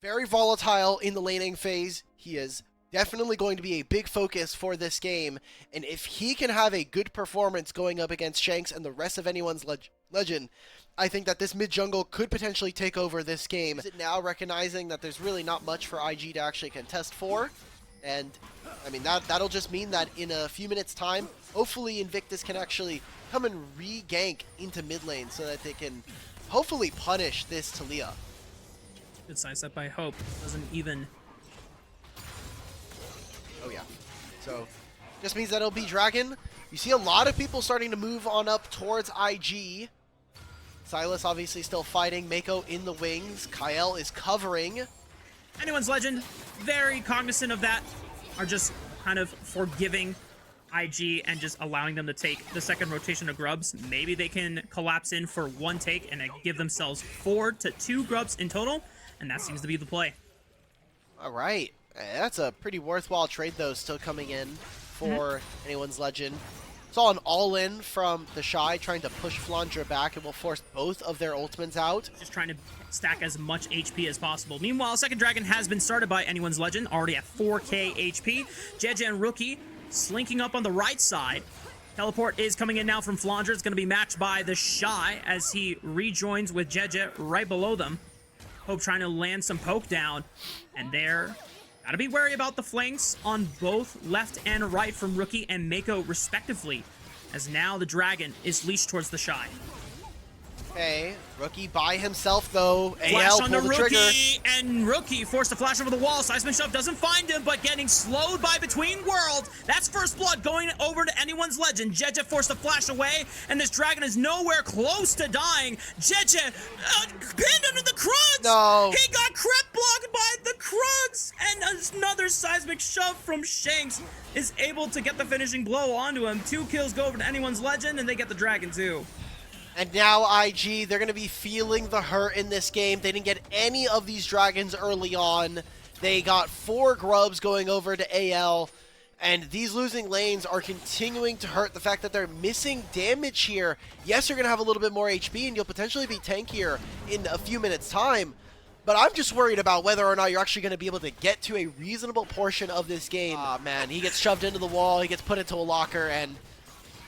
Very volatile in the laning phase. He is definitely going to be a big focus for this game, and if he can have a good performance going up against Shanks and the rest of anyone's legend, I think that this mid jungle could potentially take over this game. Is it now recognizing that there's really not much for IG to actually contest for? And I mean, that'll just mean that in a few minutes time, hopefully Invictus can actually come and re-gank into mid lane so that they can hopefully punish this Talia. Good sidestep by Hope. Doesn't even... Oh yeah. So, just means that it'll be Dragon. You see a lot of people starting to move on up towards IG. Silas obviously still fighting. Mako in the wings. Kael is covering. Anyone's Legend, very cognizant of that, are just kind of forgiving IG and just allowing them to take the second rotation of grubs. Maybe they can collapse in for one take and give themselves 4 to 2 grubs in total, and that seems to be the play. All right. That's a pretty worthwhile trade, though, still coming in for Anyone's Legend. Saw an all-in from the Shy trying to push Flandre back. It will force both of their ultimates out. Just trying to stack as much HP as possible. Meanwhile, second dragon has been started by Anyone's Legend, already at 4k HP. Jeje and Rookie slinking up on the right side. Teleport is coming in now from Flandre. It's going to be matched by the Shy as he rejoins with Jeje right below them. Hope trying to land some poke down. And there... Gotta be wary about the flanks on both left and right from Rookie and Mako respectively, as now the Dragon is leashed towards the Shy. Okay, Rookie by himself though. Flash AL on pull the trigger. And Rookie forced to flash over the wall. Seismic Shove doesn't find him, but getting slowed by Between Worlds. That's first blood going over to Anyone's Legend. Jeje forced to flash away, and this Dragon is nowhere close to dying. Jeje pinned under the Krugs! No. He got crit blocked by the Krugs! And another Seismic Shove from Shanks is able to get the finishing blow onto him. 2 kills go over to Anyone's Legend, and they get the Dragon too. And now IG, they're going to be feeling the hurt in this game. They didn't get any of these dragons early on. They got 4 grubs going over to AL. And these losing lanes are continuing to hurt. The fact that they're missing damage here. Yes, you're going to have a little bit more HP and you'll potentially be tankier in a few minutes' time. But I'm just worried about whether or not you're actually going to be able to get to a reasonable portion of this game. Ah, man, he gets shoved into the wall. He gets put into a locker and...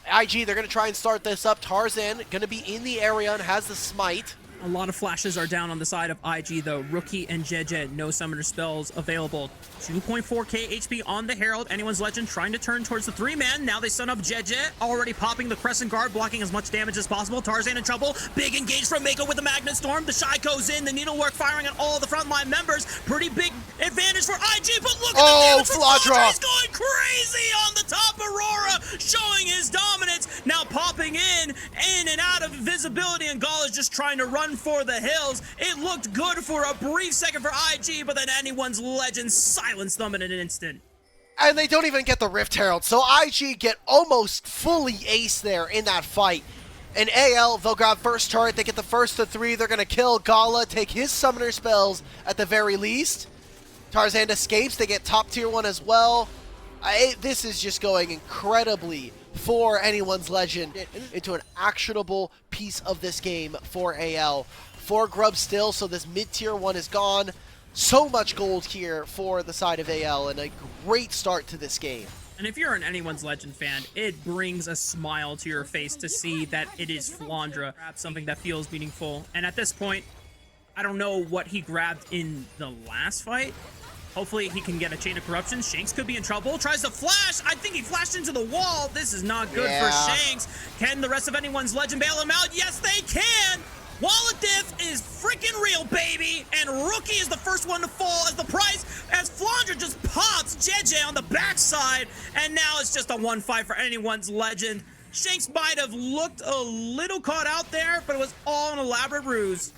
IG, they're going to try and start this up. Tarzan going to be in the area and has the smite. A lot of flashes are down on the side of IG, though. Rookie and Jeje, no summoner spells available. 2.4k HP on the Herald. Anyone's Legend trying to turn towards the 3-man. Now they stun up Jeje, already popping the Crescent Guard, blocking as much damage as possible. Tarzan in trouble. Big engage from Mako with the Magnet Storm. The Shy goes in. The Needlework firing on all the frontline members. Pretty big advantage for IG, but look at the damage from Flandre. He's going crazy on the top. Aurora showing his dominance. Now popping in and out of visibility, and Gall is just trying to run for the hills. It looked good for a brief second for IG, but then Anyone's Legend silenced them in an instant. And they don't even get the Rift Herald, so IG get almost fully ace there in that fight. And AL, they'll grab first turret, they get the first to 3, they're gonna kill Gala, take his summoner spells at the very least. Tarzan escapes, they get top tier 1 as well. This is just going incredibly for Anyone's Legend into an actionable piece of this game for AL. 4 grubs still, so this mid-tier 1 is gone. So much gold here for the side of AL, and a great start to this game. And if you're an Anyone's Legend fan, it brings a smile to your face to see that it is Flandre, something that feels meaningful. And at this point, I don't know what he grabbed in the last fight. Hopefully he can get a Chain of Corruption. Shanks could be in trouble. Tries to flash. I think he flashed into the wall. This is not good for Shanks. Can the rest of Anyone's Legend bail him out? Yes, they can. Wallet diff is freaking real, baby. And Rookie is the first one to fall as the price, as Flandre just pops Jeje on the backside. And now it's just a 1-5 for Anyone's Legend. Shanks might have looked a little caught out there, but it was all an elaborate ruse.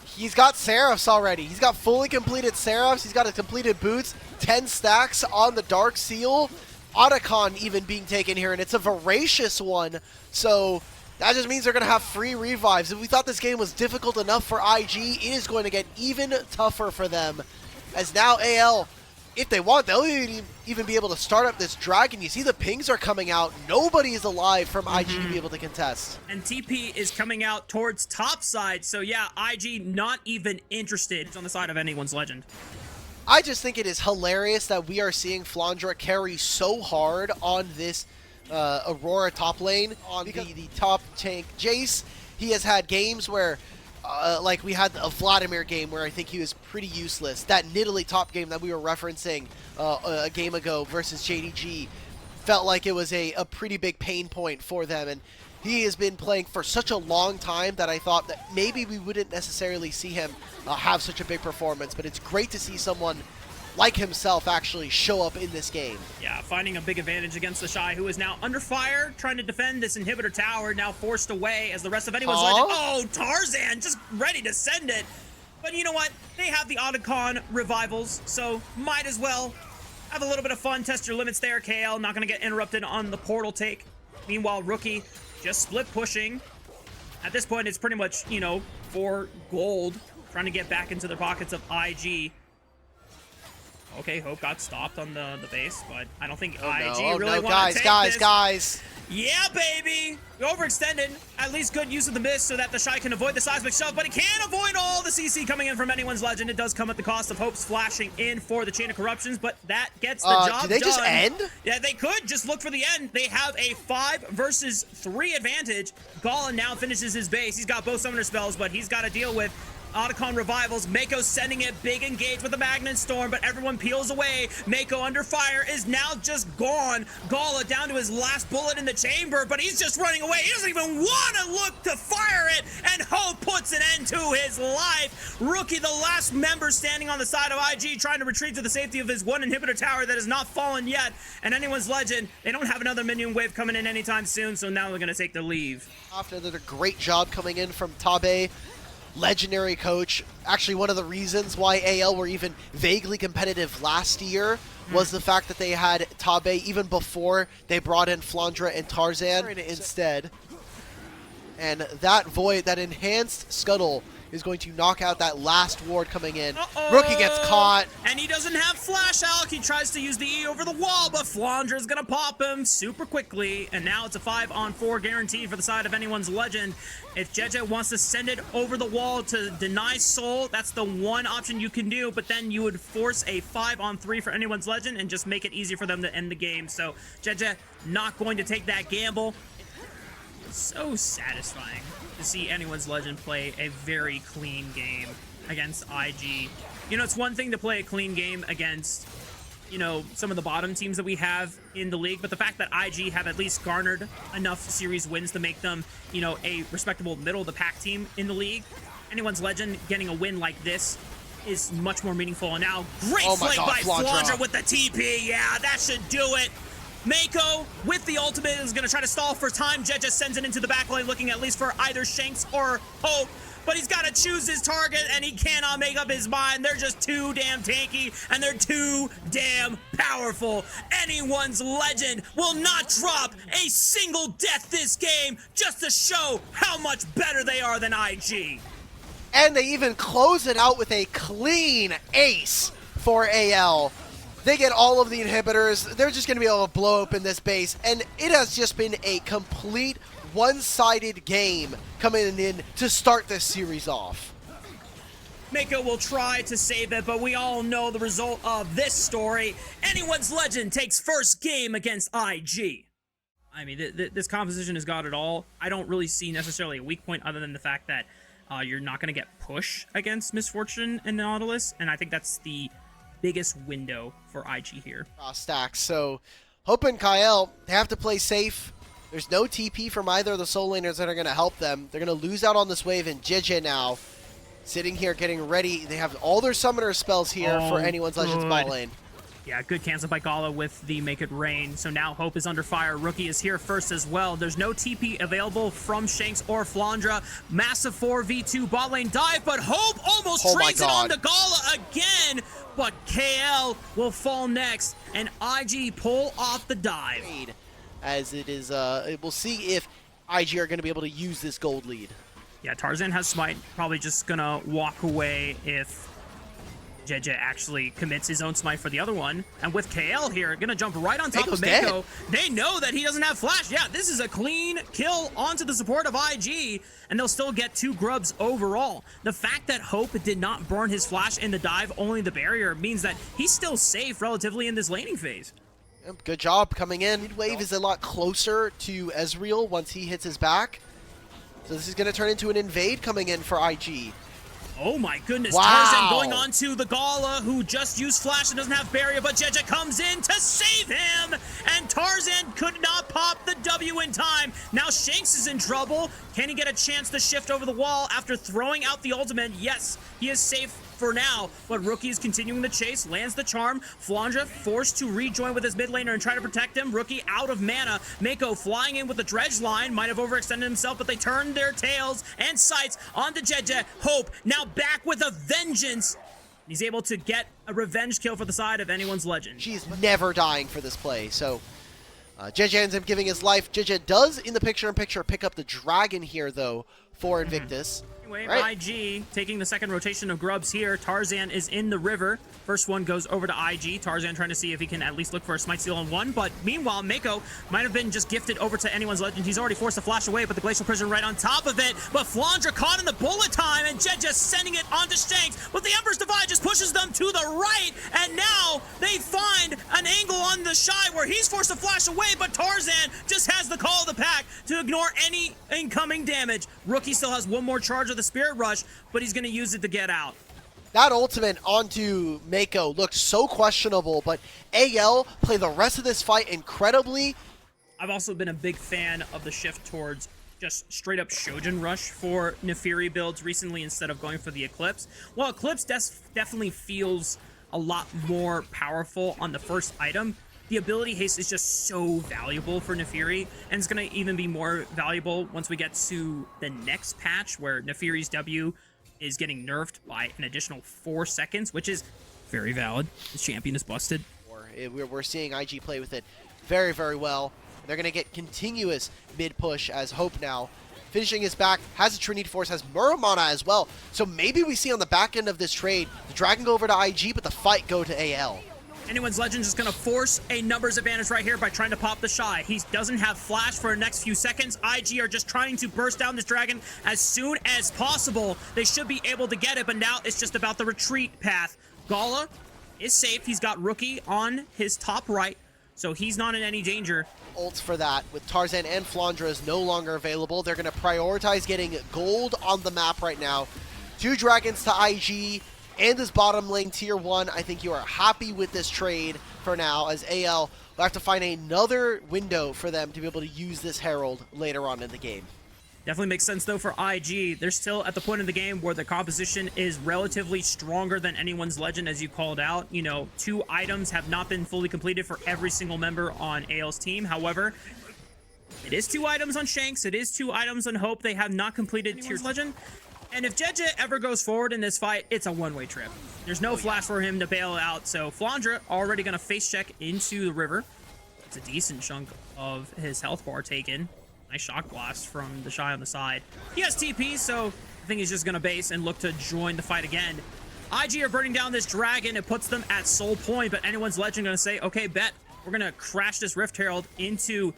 He's got Seraphs already. He's got fully completed Seraphs. He's got a completed boots. 10 stacks on the Dark Seal. Otacon even being taken here, and it's a voracious one. So that just means they're going to have free revives. If we thought this game was difficult enough for IG, it is going to get even tougher for them. As now AL if they want, they'll even be able to start up this dragon. You see the pings are coming out. Nobody is alive from IG to be able to contest. And TP is coming out towards top side. So yeah, IG not even interested on the side of anyone's legend. I just think it is hilarious that we are seeing Flandra carry so hard on this Aurora top lane. On the top tank Jace, he has had games where like we had a Vladimir game where I think he was pretty useless. That Nidalee top game that we were referencing a game ago versus JDG felt like it was a pretty big pain point for them, and he has been playing for such a long time that I thought that maybe we wouldn't necessarily see him have such a big performance, but it's great to see someone like himself actually show up in this game. Yeah, finding a big advantage against the Shy, who is now under fire, trying to defend this inhibitor tower, now forced away as the rest of anyone's legend. Oh, Tarzan just ready to send it. But you know what? They have the Otacon revivals, so might as well have a little bit of fun, test your limits there. KL not going to get interrupted on the portal take. Meanwhile, Rookie just split pushing. At this point, it's pretty much, you know, for gold, trying to get back into the pockets of IG. Okay, Hope got stopped on the base, but I don't think IG really want to take this. Guys. Yeah, baby! Overextended. At least good use of the mist so that the Shy can avoid the seismic shove, but he can't avoid all the CC coming in from anyone's legend. It does come at the cost of Hope's flashing in for the Chain of Corruptions, but that gets the job done. Did they just end? Yeah, they could. Just look for the end. They have a 5 versus 3 advantage. Gala now finishes his base. He's got both summoner spells, but he's got to deal with Otacon revivals. Mako sending it, big engage with the Magnet Storm, but everyone peels away. Mako under fire is now just gone. Gala down to his last bullet in the chamber, but he's just running away. He doesn't even want to look to fire it, and Hope puts an end to his life. Rookie, the last member standing on the side of IG, trying to retreat to the safety of his one inhibitor tower that has not fallen yet, and anyone's legend, they don't have another minion wave coming in anytime soon, so now they're going to take the leave. After the great job coming in from Tabe, legendary coach. Actually, one of the reasons why AL were even vaguely competitive last year was the fact that they had Tabe even before they brought in Flandra and Tarzan instead. And that void, that enhanced scuttle, is going to knock out that last ward coming in. Rookie gets caught. And he doesn't have Flash Alk. He tries to use the E over the wall, but Flandra's gonna pop him super quickly. And now it's a 5-on-4 guarantee for the side of anyone's legend. If JJ wants to send it over the wall to deny Soul, that's the one option you can do, but then you would force a 5-on-3 for anyone's legend and just make it easy for them to end the game. So JJ not going to take that gamble. It's so satisfying to see anyone's legend play a very clean game against IG. You know, it's one thing to play a clean game against, you know, some of the bottom teams that we have in the league, but the fact that IG have at least garnered enough series wins to make them, you know, a respectable middle-of-the-pack team in the league, anyone's legend getting a win like this is much more meaningful. And now, great play by Flandra with the TP. Yeah, that should do it. Mako with the ultimate is going to try to stall for time. Jet just sends it into the back lane, looking at least for either Shanks or Hope. But he's got to choose his target, and he cannot make up his mind. They're just too damn tanky, and they're too damn powerful. Anyone's legend will not drop a single death this game just to show how much better they are than IG. And they even close it out with a clean ace for AL. They get all of the inhibitors. They're just going to be able to blow open this base. And it has just been a complete one-sided game coming in to start this series off. Mako will try to save it, but we all know the result of this story. Anyone's legend takes first game against IG. I mean, this composition has got it all. I don't really see necessarily a weak point other than the fact that you're not going to get push against Misfortune and Nautilus. And I think that's the biggest window for IG here. Stacks. So Hope and Kyle, they have to play safe. There's no TP from either of the soul laners that are going to help them. They're going to lose out on this wave, and JJ now sitting here getting ready. They have all their summoner spells here for anyone's Legends bot lane. Yeah, good cancel by Gala with the Make It Rain. So now Hope is under fire. Rookie is here first as well. There's no TP available from Shanks or Flandra. Massive 4v2 bot lane dive, but Hope almost trades it on to Gala again. But KL will fall next, and IG pull off the dive. As it is, we'll see if IG are going to be able to use this gold lead. Yeah, Tarzan has Smite. Probably just going to walk away if JJ actually commits his own smite for the other one. And with KL here, gonna jump right on top Mako's of Mako. They know that he doesn't have flash. Yeah, this is a clean kill onto the support of IG, and they'll still get 2 grubs overall. The fact that Hope did not burn his flash in the dive, only the barrier, means that he's still safe relatively in this laning phase. Good job coming in. Mid-wave is a lot closer to Ezreal once he hits his back. So this is going to turn into an invade coming in for IG. Oh my goodness, Wow. Tarzan going on to the Gala, who just used flash and doesn't have barrier, but JJ comes in to save him, and Tarzan could not pop the W in time. Now Shanks is in trouble. Can he get a chance to shift over the wall after throwing out the ultimate? Yes, he is safe for now, but Rookie is continuing the chase, lands the charm. Flandra forced to rejoin with his mid laner and try to protect him. Rookie out of mana. Mako flying in with the dredge line, might have overextended himself, but they turned their tails and sights onto JJ. Hope now back with a vengeance. He's able to get a revenge kill for the side of anyone's legend. She's never dying for this play, so JJ ends up giving his life. JJ does, in the picture-in-picture, pick up the dragon here, though, for Invictus. Anyway, Right. IG taking the second rotation of grubs here. Tarzan is in the river. First one goes over to IG. Tarzan trying to see if he can at least look for a smite steal on one. But meanwhile, Mako might have been just gifted over to anyone's legend. He's already forced to flash away, but the Glacial Prison right on top of it. But Flandra caught in the bullet time, and Jed just sending it onto Shanks. But the Emperor's Divide just pushes them to the right. And now they find an angle on the Shy where he's forced to flash away, but Tarzan just has the call of the pack to ignore any incoming damage. Rookie still has one more charge of the Spirit Rush, but he's going to use it to get out. That ultimate onto Mako looked so questionable, but AL play the rest of this fight incredibly. I've also been a big fan of the shift towards just straight up Shojin Rush for Nefiri builds recently instead of going for the Eclipse. While Eclipse definitely feels a lot more powerful on the first item, the ability haste is just so valuable for Nefiri, and it's going to even be more valuable once we get to the next patch where Nefiri's W is getting nerfed by an additional 4 seconds, which is very valid. The champion is busted. We're seeing IG play with it very, very well. They're going to get continuous mid-push as Hope now finishing his back, has a Trinity Force, has Muramana as well. So maybe we see on the back end of this trade, the Dragon go over to IG, but the fight go to AL. Anyone's Legend is going to force a numbers advantage right here by trying to pop the Shy. He doesn't have flash for the next few seconds. IG are just trying to burst down this dragon as soon as possible. They should be able to get it, but now it's just about the retreat path. Gala is safe. He's got Rookie on his top right, so he's not in any danger. Ults for that, with Tarzan and Flandra is no longer available. They're going to prioritize getting gold on the map right now. 2 dragons to IG. And this bottom lane tier 1, I think you are happy with this trade for now, as AL will have to find another window for them to be able to use this Herald later on in the game. Definitely makes sense, though, for IG. They're still at the point in the game where the composition is relatively stronger than anyone's legend, as you called out. You know, 2 items have not been fully completed for every single member on AL's team. However, it is 2 items on Shanks. It is 2 items on Hope. They have not completed tier legend. And if JJ ever goes forward in this fight, it's a one-way trip. There's no flash for him to bail out. So Flandra already going to face check into the river. It's a decent chunk of his health bar taken. Nice shock blast from the Shy on the side. He has TP, so I think he's just going to base and look to join the fight again. IG are burning down this dragon. It puts them at soul point, but anyone's legend going to say, okay, bet. We're going to crash this Rift Herald into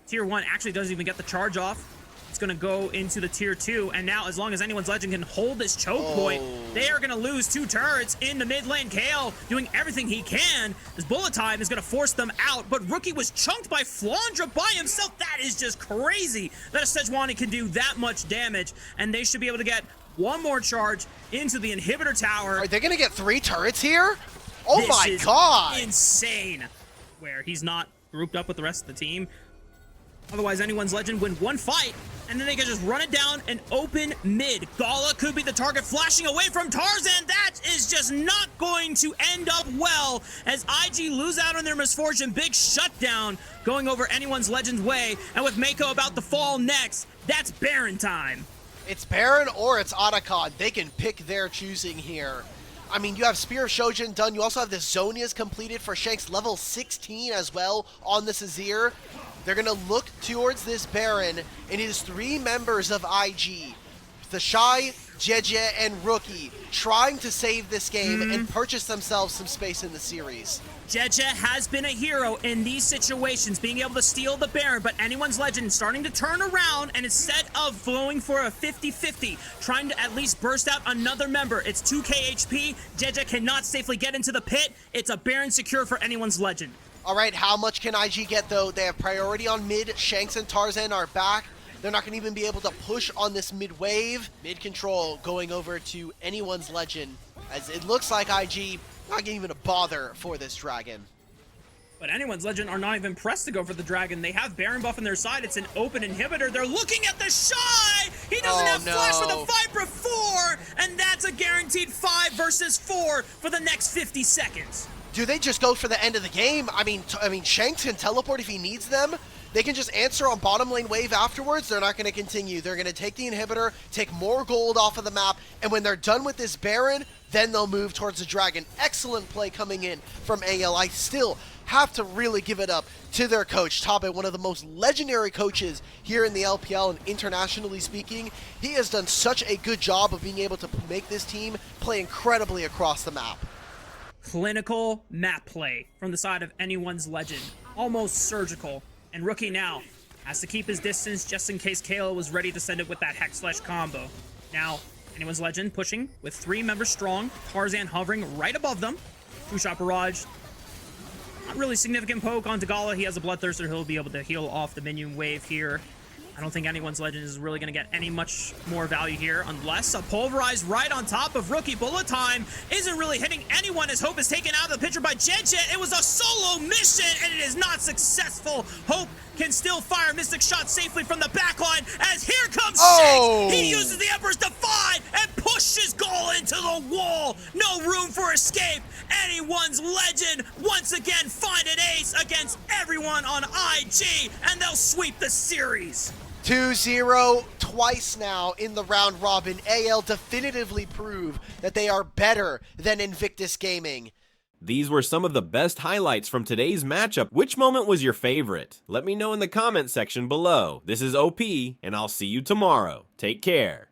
tier 1. Actually doesn't even get the charge off. It's going to go into the tier 2, and now as long as anyone's legend can hold this choke point, they are going to lose 2 turrets in the mid lane. KL doing everything he can. This bullet time is going to force them out, but Rookie was chunked by Flandra by himself. That is just crazy that a Sejuani can do that much damage, and they should be able to get one more charge into the inhibitor tower. Are they going to get 3 turrets here? Oh This my is god! Insane. Where he's not grouped up with the rest of the team. Otherwise, anyone's legend win 1 fight, and then they can just run it down and open mid. Gala could be the target, flashing away from Tarzan. That is just not going to end up well, as IG lose out on their misfortune. Big shutdown going over anyone's legend's way, and with Mako about to fall next, that's Baron time. It's Baron or it's Otacon. They can pick their choosing here. I mean, you have Spear of Shojin done. You also have the Zonias completed for Shanks, level 16 as well on this Azir. They're going to look towards this Baron, and it is 3 members of IG. The Shy, Jeje and Rookie trying to save this game and purchase themselves some space in the series. Jeje has been a hero in these situations, being able to steal the Baron, but Anyone's Legend starting to turn around, and instead of going for a 50-50, trying to at least burst out another member. It's 2k HP. Jeje cannot safely get into the pit. It's a Baron secure for Anyone's Legend. All right, how much can IG get, though? They have priority on mid. Shanks and Tarzan are back. They're not going to even be able to push on this mid wave. Mid control going over to Anyone's Legend, as it looks like IG not even a bother for this dragon. But Anyone's Legend are not even pressed to go for the dragon. They have Baron buff on their side. It's an open inhibitor. They're looking at the Shy. He doesn't have flash for the Viper 4, and that's a guaranteed 5 versus 4 for the next 50 seconds. Do they just go for the end of the game? I mean, Shanks can teleport if he needs them. They can just answer on bottom lane wave afterwards. They're not going to continue. They're going to take the inhibitor, take more gold off of the map, and when they're done with this Baron, then they'll move towards the dragon. Excellent play coming in from AL. I still have to really give it up to their coach, Tabe, one of the most legendary coaches here in the LPL and internationally speaking. He has done such a good job of being able to make this team play incredibly across the map. Clinical map play from the side of Anyone's Legend. Almost surgical. And Rookie now has to keep his distance just in case Kayla was ready to send it with that Hex Slash combo. Now, Anyone's Legend pushing with 3 members strong. Tarzan hovering right above them. 2-shot barrage. Not really significant poke on Tagala. He has a Bloodthirster. He'll be able to heal off the minion wave here. I don't think Anyone's Legend is really going to get any much more value here unless a Pulverize right on top of Rookie. Bullet time isn't really hitting anyone as Hope is taken out of the picture by Jeje. It was a solo mission and it is not successful. Hope can still fire Mystic Shot safely from the backline as here comes Shanks. He uses the Emperor's Defy and pushes Gol into the wall. No room for escape. Anyone's Legend once again find an ace against everyone on IG, and they'll sweep the series. 2-0 twice now in the round robin. AL definitively prove that they are better than Invictus Gaming. These were some of the best highlights from today's matchup. Which moment was your favorite? Let me know in the comment section below. This is OP, and I'll see you tomorrow. Take care.